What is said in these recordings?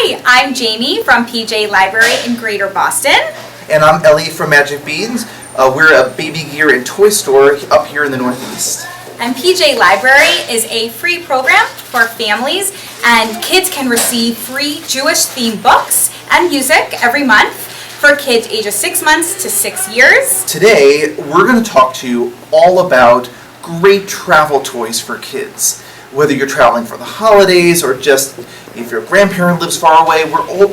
Hi, I'm Jamie from PJ Library in Greater Boston. And I'm Ellie from Magic Beans. We're a baby gear and toy store up here in the Northeast. And PJ Library is a free program for families, and kids can receive free Jewish-themed books and music every month for kids ages 6 months to 6 years. Today, we're going to talk to you all about great travel toys for kids. Whether you're traveling for the holidays or just if your grandparent lives far away,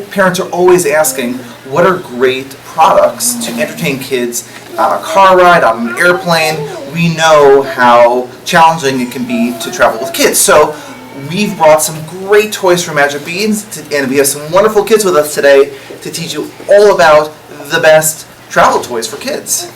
parents are always asking, what are great products to entertain kids on a car ride, on an airplane? We know how challenging it can be to travel with kids. So we've brought some great toys from Magic Beans, and we have some wonderful kids with us today to teach you all about the best travel toys for kids.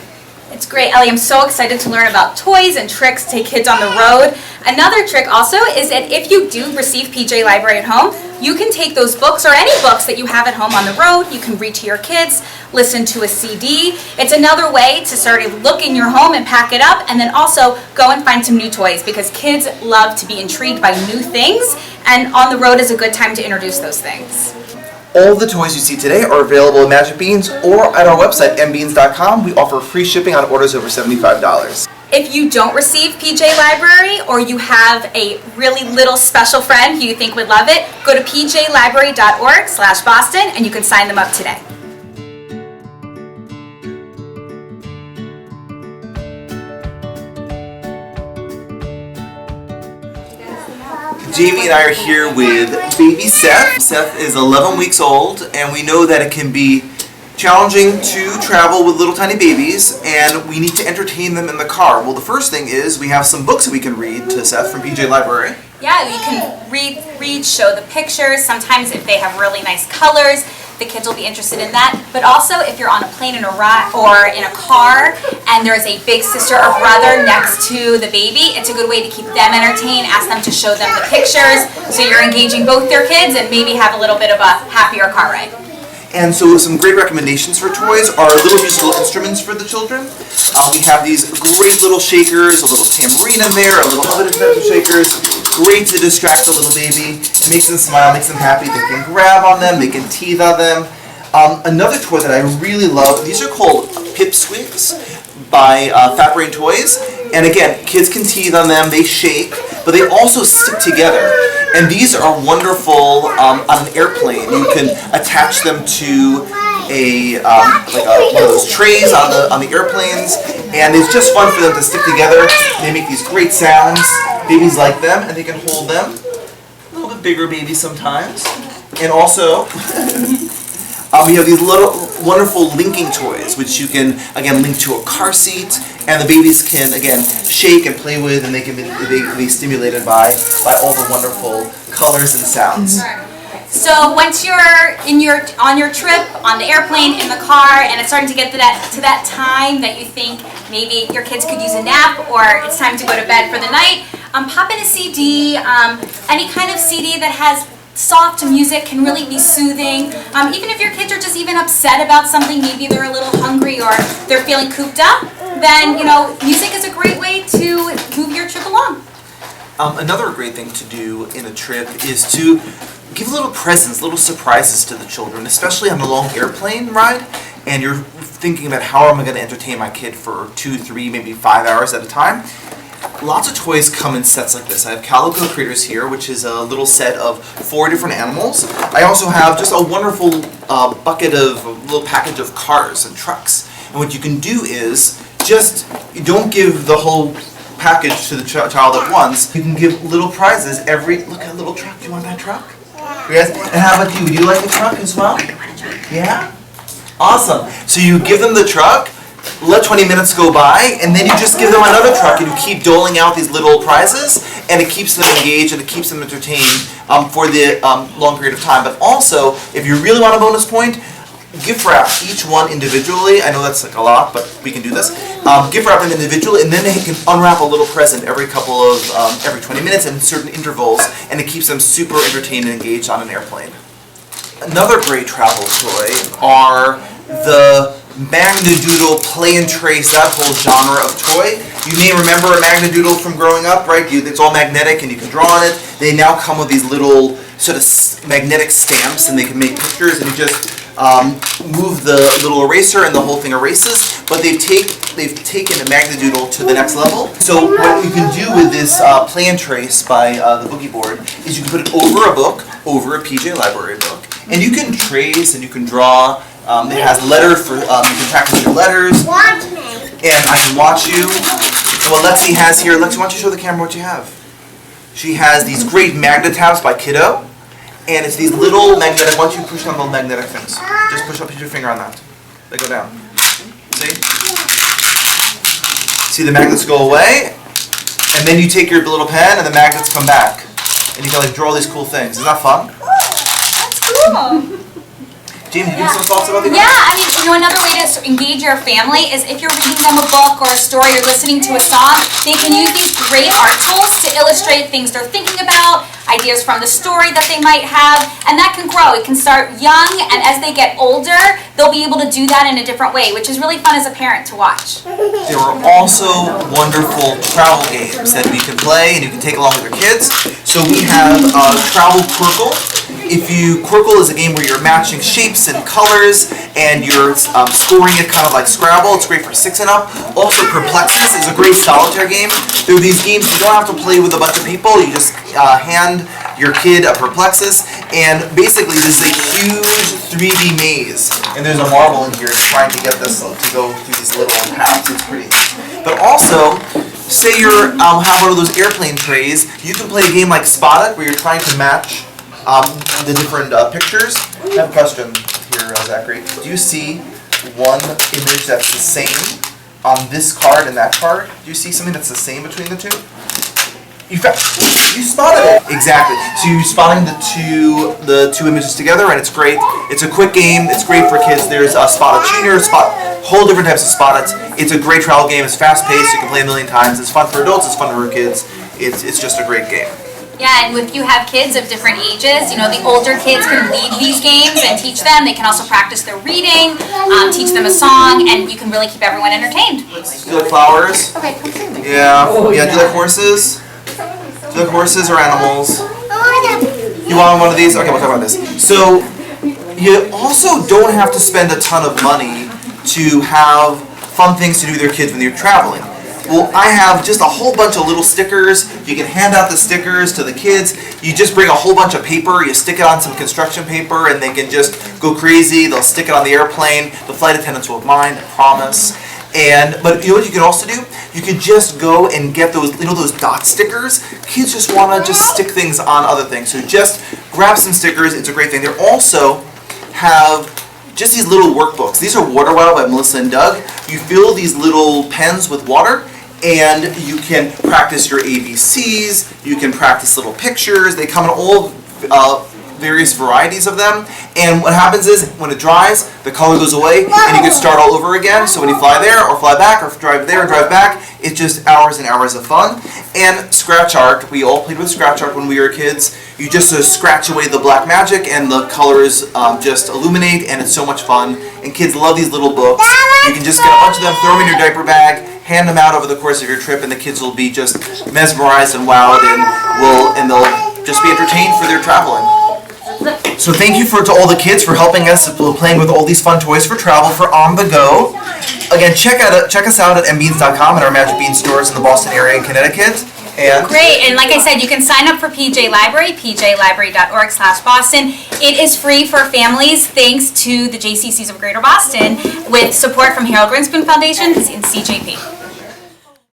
It's great, Ellie. I'm so excited to learn about toys and tricks to take kids on the road. Another trick also is that if you do receive PJ Library at home, you can take those books or any books that you have at home on the road. You can read to your kids, listen to a CD. It's another way to sort of look in your home and pack it up, and then also go and find some new toys, because kids love to be intrigued by new things, and on the road is a good time to introduce those things. All the toys you see today are available at Magic Beans or at our website, mbeans.com. We offer free shipping on orders over $75. If you don't receive PJ Library, or you have a really little special friend who you think would love it, go to pjlibrary.org/Boston and you can sign them up today. Jamie and I are here with baby Seth. Seth is 11 weeks old, and we know that it can be challenging to travel with little tiny babies, and we need to entertain them in the car. Well, the first thing is we have some books that we can read to Seth from PJ Library. Yeah, you can read, show the pictures. Sometimes if they have really nice colors, the kids will be interested in that. But also if you're on a plane or in a car and there's a big sister or brother next to the baby, it's a good way to keep them entertained. Ask them to show them the pictures, so you're engaging both their kids and maybe have a little bit of a happier car ride. And so some great recommendations for toys are little musical instruments for the children. We have these great little shakers, a little tambourine in there, a little other types of shakers. Great to distract the little baby. It makes them smile, makes them happy. They can grab on them, they can teeth on them. Another toy that I really love, these are called Pipsqueaks by Fat Brain Toys. And again, kids can teeth on them, they shake, but they also stick together. And these are wonderful on an airplane. You can attach them to one of those trays on the airplanes, and it's just fun for them to stick together. They make these great sounds. Babies like them, and they can hold them. A little bit bigger babies sometimes. And also, we have these little wonderful linking toys, which you can, again, link to a car seat, and the babies can, again, shake and play with, and they can be stimulated by all the wonderful colors and sounds. So once you're on your trip, on the airplane, in the car, and it's starting to get to that time that you think maybe your kids could use a nap, or it's time to go to bed for the night, pop in a CD. Any kind of CD that has soft music can really be soothing. Even if your kids are just even upset about something, maybe they're a little hungry or they're feeling cooped up, then music is a great way to move your trip along. Another great thing to do in a trip is to give little presents, little surprises to the children, especially on a long airplane ride, and you're thinking about how am I going to entertain my kid for 2, 3, maybe 5 hours at a time. Lots of toys come in sets like this. I have Calico Critters here, which is a little set of 4 different animals. I also have just a wonderful little package of cars and trucks. And what you can do is you don't give the whole package to the child at once. You can give little prizes look at a little truck. Do you want that truck? Yes. And how about you? Would you like a truck as well? Yeah? Awesome. So you give them the truck, let 20 minutes go by, and then you just give them another truck, and you keep doling out these little prizes, and it keeps them engaged and it keeps them entertained for the long period of time. But also, if you really want a bonus point, gift wrap each one individually. I know that's like a lot, but we can do this. Gift wrap them individually, and then they can unwrap a little present every 20 minutes in certain intervals, and it keeps them super entertained and engaged on an airplane. Another great travel toy are the Magnadoodle Play and Trace, that whole genre of toy. You may remember a Magnadoodle from growing up, right? It's all magnetic and you can draw on it. They now come with these little sort of magnetic stamps, and they can make pictures, and you just move the little eraser and the whole thing erases. But they've taken a Magnadoodle to the next level. So what you can do with this play and trace by the boogie board is you can put it over a book, over a PJ Library book, and you can trace and you can draw. It has letter for you can practice your letters. Watch me. And I can watch you. So what Lexi has here, Lexi, why don't you show the camera what you have? She has these great Magnetabs by Kiddo, and it's these little magnetic. Why don't you push on the magnetic things? Just push your finger on that. They go down. See? See the magnets go away, and then you take your little pen, and the magnets come back, and you can like draw these cool things. Isn't that fun? That's cool. Jamie, do you have some thoughts about these? Yeah, I mean, another way to engage your family is if you're reading them a book or a story or listening to a song, they can use these great art tools to illustrate things they're thinking about, ideas from the story that they might have, and that can grow. It can start young, and as they get older, they'll be able to do that in a different way, which is really fun as a parent to watch. There are also wonderful travel games that we can play and you can take along with your kids. So we have Travel Quirkle. Quirkle is a game where you're matching shapes and colors and you're scoring it kind of like Scrabble. It's great for 6 and up. Also, Perplexus is a great solitaire game. There are these games you don't have to play with a bunch of people. You just hand your kid a Perplexus, and basically this is a huge 3D maze. And there's a marble in here trying to get this to go through these little paths. It's pretty. But also, say you're have one of those airplane trays, you can play a game like Spot It, where you're trying to match the different pictures. I have a question here, Zachary. Do you see one image that's the same on this card and that card? Do you see something that's the same between the two? You spotted it! Exactly. So you're spotting the two images together, and it's great. It's a quick game. It's great for kids. There's a Spot It Junior, whole different types of Spot It. It's a great travel game. It's fast-paced. You can play a million times. It's fun for adults. It's fun for kids. It's just a great game. Yeah, and if you have kids of different ages, the older kids can lead these games and teach them. They can also practice their reading, teach them a song, and you can really keep everyone entertained. Do you like flowers? Okay, come see me. Yeah. Yeah, do you like horses? Do you like horses or animals? You want one of these? Okay, we'll talk about this. So, you also don't have to spend a ton of money to have fun things to do with your kids when you're traveling. Well, I have just a whole bunch of little stickers. You can hand out the stickers to the kids. You just bring a whole bunch of paper, you stick it on some construction paper, and they can just go crazy. They'll stick it on the airplane. The flight attendants won't mind, I promise. But you know what you can also do? You can just go and get those, those dot stickers. Kids just want to just stick things on other things. So just grab some stickers. It's a great thing. They also have just these little workbooks. These are Water Wow by Melissa and Doug. You fill these little pens with water, and you can practice your ABCs, you can practice little pictures. They come in all various varieties of them, and what happens is when it dries, the color goes away, and you can start all over again. So when you fly there, or fly back, or drive there, or drive back, it's just hours and hours of fun. And scratch art, we all played with scratch art when we were kids. You just scratch away the black magic, and the colors just illuminate, and it's so much fun. And kids love these little books. You can just get a bunch of them, throw them in your diaper bag, hand them out over the course of your trip, and the kids will be just mesmerized and wowed, and they'll just be entertained for their traveling. So thank you to all the kids for helping us playing with all these fun toys for travel for on the go. Again, check us out at mbeans.com and our Magic Bean stores in the Boston area and Connecticut. And great, and like I said, you can sign up for PJ Library, pjlibrary.org/Boston. It is free for families thanks to the JCCs of Greater Boston with support from Harold Grinspoon Foundation and CJP.